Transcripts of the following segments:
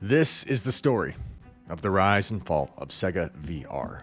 This is the story of the rise and fall of SEGA VR.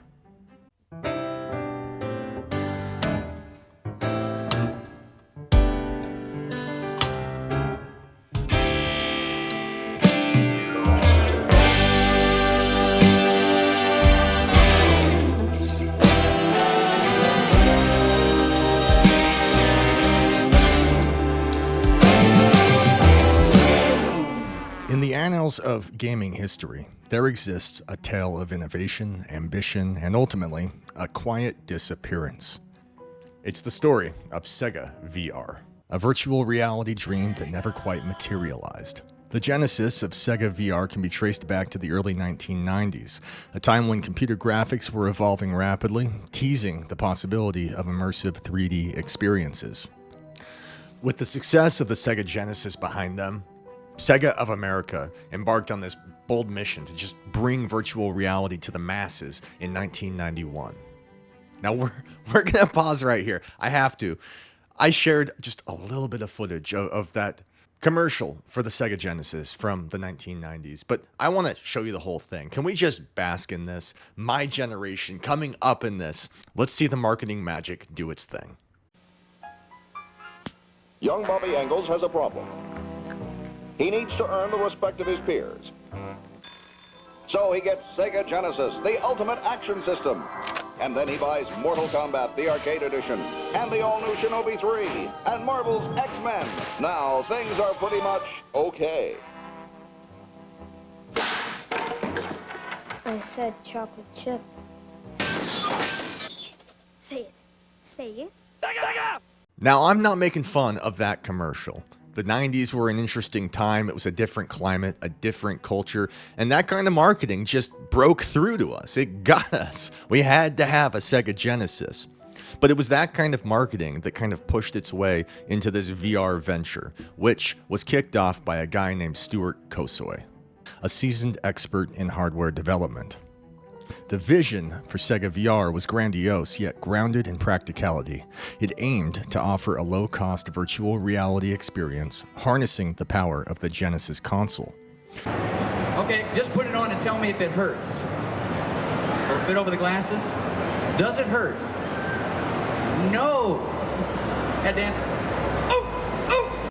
In the annals of gaming history, there exists a tale of innovation, ambition, and ultimately, a quiet disappearance. It's the story of SEGA VR, a virtual reality dream that never quite materialized. The genesis of SEGA VR can be traced back to the early 1990s, a time when computer graphics were evolving rapidly, teasing the possibility of immersive 3D experiences. With the success of the Sega Genesis behind them, SEGA of America embarked on this bold mission to just bring virtual reality to the masses in 1991. Now we're gonna pause right here. I have to. I shared just a little bit of footage of that commercial for the Sega Genesis from the 1990s, but I want to show you the whole thing. Can we just bask in this? My generation coming up in this. Let's see the marketing magic do its thing. Young Bobby Engels has a problem. He needs to earn the respect of his peers. So he gets Sega Genesis, the ultimate action system. And then he buys Mortal Kombat, the arcade edition, and the all-new Shinobi 3, and Marvel's X-Men. Now, things are pretty much okay. I said chocolate chip. Say it. Say it. Now, I'm not making fun of that commercial. The 90s were an interesting time. It was a different climate, a different culture, and that kind of marketing just broke through to us. It got us. We had to have a Sega Genesis. But it was that kind of marketing that kind of pushed its way into this VR venture, which was kicked off by a guy named Stuart Kosoy, a seasoned expert in hardware development. The vision for SEGA VR was grandiose, yet grounded in practicality. It aimed to offer a low-cost virtual reality experience, harnessing the power of the Genesis console. Okay, just put it on and tell me if it hurts. Will it fit over the glasses? Does it hurt? No! Head to answer. Oh! Oh!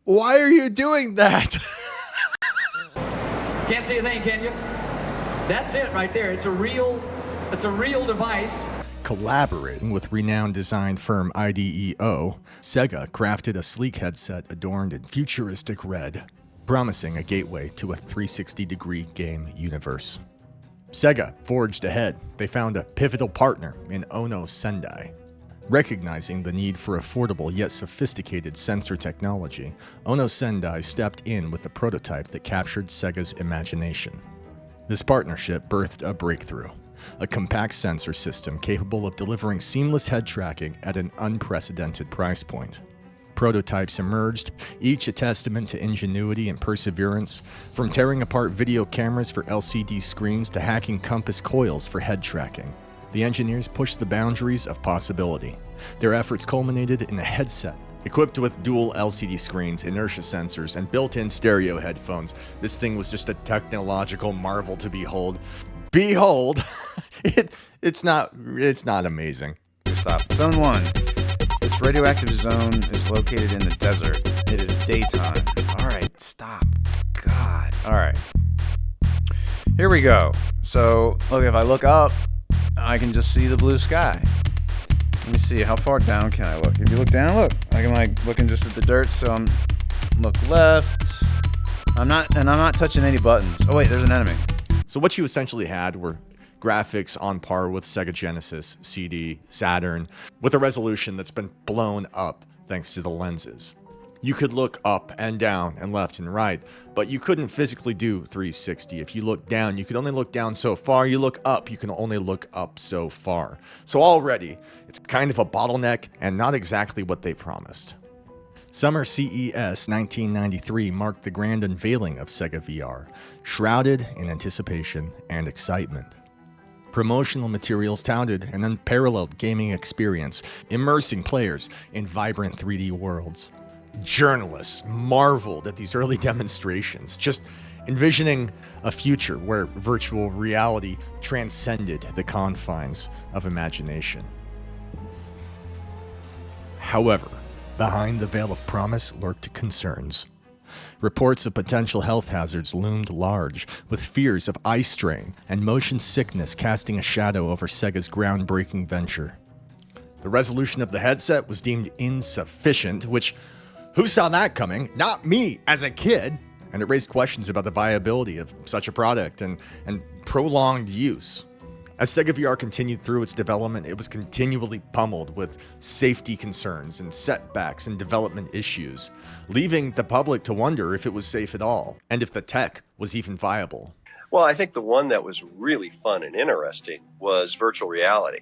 Why are you doing that? Can't see a thing, can you? That's it right there. It's a real device. Collaborating with renowned design firm IDEO, Sega crafted a sleek headset adorned in futuristic red, promising a gateway to a 360-degree game universe. Sega forged ahead. They found a pivotal partner in Ono Sendai. Recognizing the need for affordable yet sophisticated sensor technology, Ono Sendai stepped in with the prototype that captured Sega's imagination. This partnership birthed a breakthrough, a compact sensor system capable of delivering seamless head tracking at an unprecedented price point. Prototypes emerged, each a testament to ingenuity and perseverance, from tearing apart video cameras for LCD screens to hacking compass coils for head tracking. The engineers pushed the boundaries of possibility. Their efforts culminated in a headset equipped with dual LCD screens, inertia sensors, and built-in stereo headphones. This thing was just a technological marvel to behold. Behold! It's not amazing. Stop. Zone 1. This radioactive zone is located in the desert. It is daytime. Alright, stop. God. Alright. Here we go. So, look, if I look up, I can just see the blue sky. Let me see, how far down can I look? If you look down, look. I'm like looking just at the dirt, so I'm look left. I'm not touching any buttons. Oh wait, there's an enemy. So what you essentially had were graphics on par with Sega Genesis, CD, Saturn, with a resolution that's been blown up thanks to the lenses. You could look up and down and left and right, but you couldn't physically do 360. If you look down, you could only look down so far. You look up, you can only look up so far. So already, it's kind of a bottleneck and not exactly what they promised. Summer CES 1993 marked the grand unveiling of SEGA VR, shrouded in anticipation and excitement. Promotional materials touted an unparalleled gaming experience, immersing players in vibrant 3D worlds. Journalists marveled at these early demonstrations, just envisioning a future where virtual reality transcended the confines of imagination. However, behind the veil of promise lurked concerns. Reports of potential health hazards loomed large, with fears of eye strain and motion sickness casting a shadow over Sega's groundbreaking venture. The resolution of the headset was deemed insufficient, which, who saw that coming? Not me, as a kid. And it raised questions about the viability of such a product and prolonged use. As Sega VR continued through its development, it was continually pummeled with safety concerns and setbacks and development issues, leaving the public to wonder if it was safe at all, and if the tech was even viable. Well, I think the one that was really fun and interesting was virtual reality.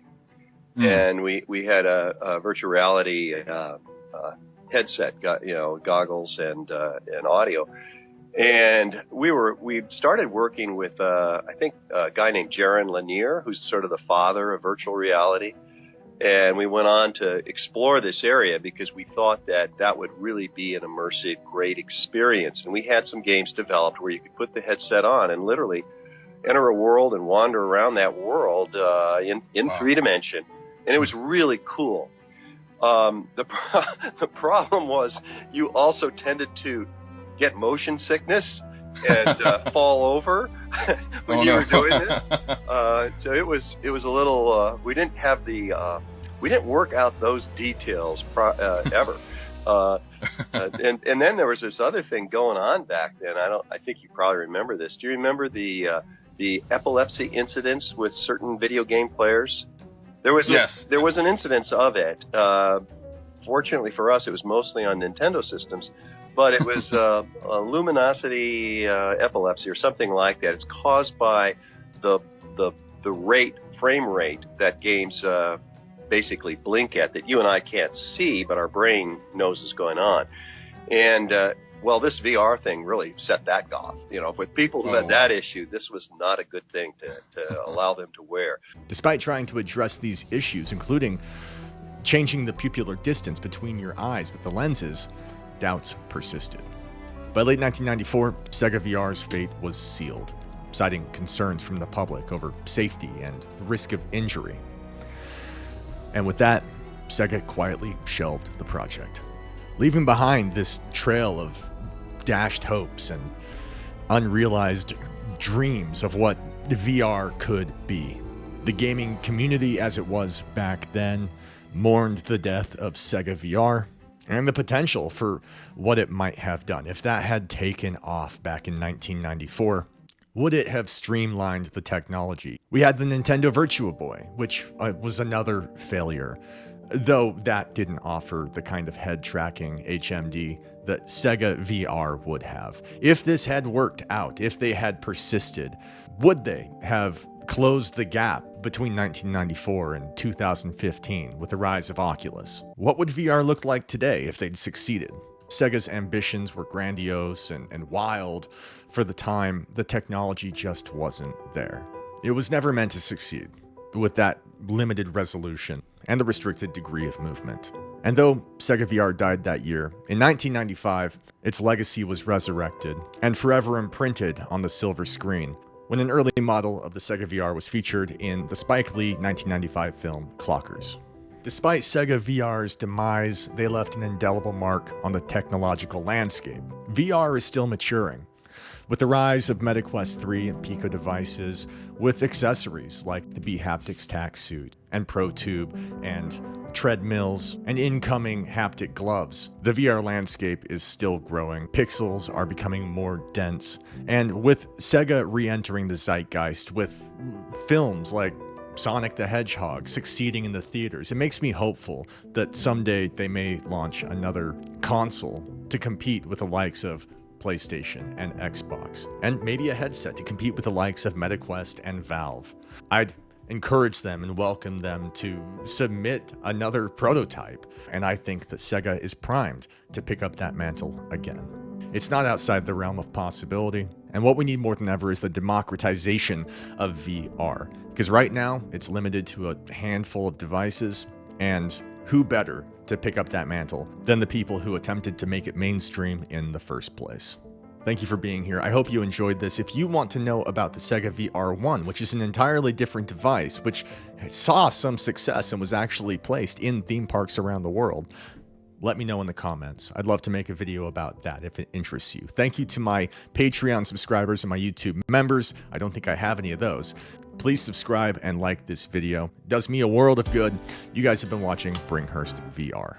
And we had a virtual reality headset, goggles and audio. And we started working with, I think, a guy named Jaron Lanier, who's sort of the father of virtual reality. And we went on to explore this area because we thought that would really be an immersive, great experience. And we had some games developed where you could put the headset on and literally enter a world and wander around that world in 3D. And it was really cool. The problem was you also tended to get motion sickness and fall over when you were doing this. So it was a little. We didn't have we didn't work out those details ever. And then there was this other thing going on back then. I think you probably remember this. Do you remember the epilepsy incidents with certain video game players? There was an incidence of it. Fortunately for us, it was mostly on Nintendo systems. But it was luminosity epilepsy or something like that. It's caused by the frame rate that games basically blink at, that you and I can't see, but our brain knows is going on. And this VR thing really set that off. With people who had that issue, this was not a good thing to allow them to wear. Despite trying to address these issues, including changing the pupillar distance between your eyes with the lenses, doubts persisted. By late 1994, Sega VR's fate was sealed, citing concerns from the public over safety and the risk of injury. And with that, Sega quietly shelved the project, leaving behind this trail of dashed hopes and unrealized dreams of what VR could be. The gaming community, as it was back then, mourned the death of Sega VR, and the potential for what it might have done. If that had taken off back in 1994, would it have streamlined the technology? We had the Nintendo Virtua Boy, which was another failure, though that didn't offer the kind of head tracking HMD that Sega VR would have. If this had worked out, if they had persisted, would they have closed the gap between 1994 and 2015 with the rise of Oculus? What would VR look like today if they'd succeeded? Sega's ambitions were grandiose and wild. For the time, the technology just wasn't there. It was never meant to succeed with that limited resolution and the restricted degree of movement. And though Sega VR died that year, in 1995, its legacy was resurrected and forever imprinted on the silver screen when an early model of the Sega VR was featured in the Spike Lee 1995 film Clockers. Despite Sega VR's demise, they left an indelible mark on the technological landscape. VR is still maturing, with the rise of MetaQuest 3 and Pico devices, with accessories like the B-Haptics tack suit and ProTube and treadmills and incoming haptic gloves. The VR landscape is still growing. Pixels are becoming more dense. And with Sega re-entering the zeitgeist with films like Sonic the Hedgehog succeeding in the theaters, it makes me hopeful that someday they may launch another console to compete with the likes of PlayStation and Xbox, and maybe a headset to compete with the likes of MetaQuest and Valve. I'd encourage them and welcome them to submit another prototype, and I think that Sega is primed to pick up that mantle again. It's not outside the realm of possibility, and what we need more than ever is the democratization of VR, because right now it's limited to a handful of devices, and who better to pick up that mantle than the people who attempted to make it mainstream in the first place? Thank you for being here. I hope you enjoyed this. If you want to know about the SEGA VR1, which is an entirely different device, which saw some success and was actually placed in theme parks around the world, let me know in the comments. I'd love to make a video about that if it interests you. Thank you to my Patreon subscribers and my YouTube members. I don't think I have any of those. Please subscribe and like this video. It does me a world of good. You guys have been watching Bringhurst VR.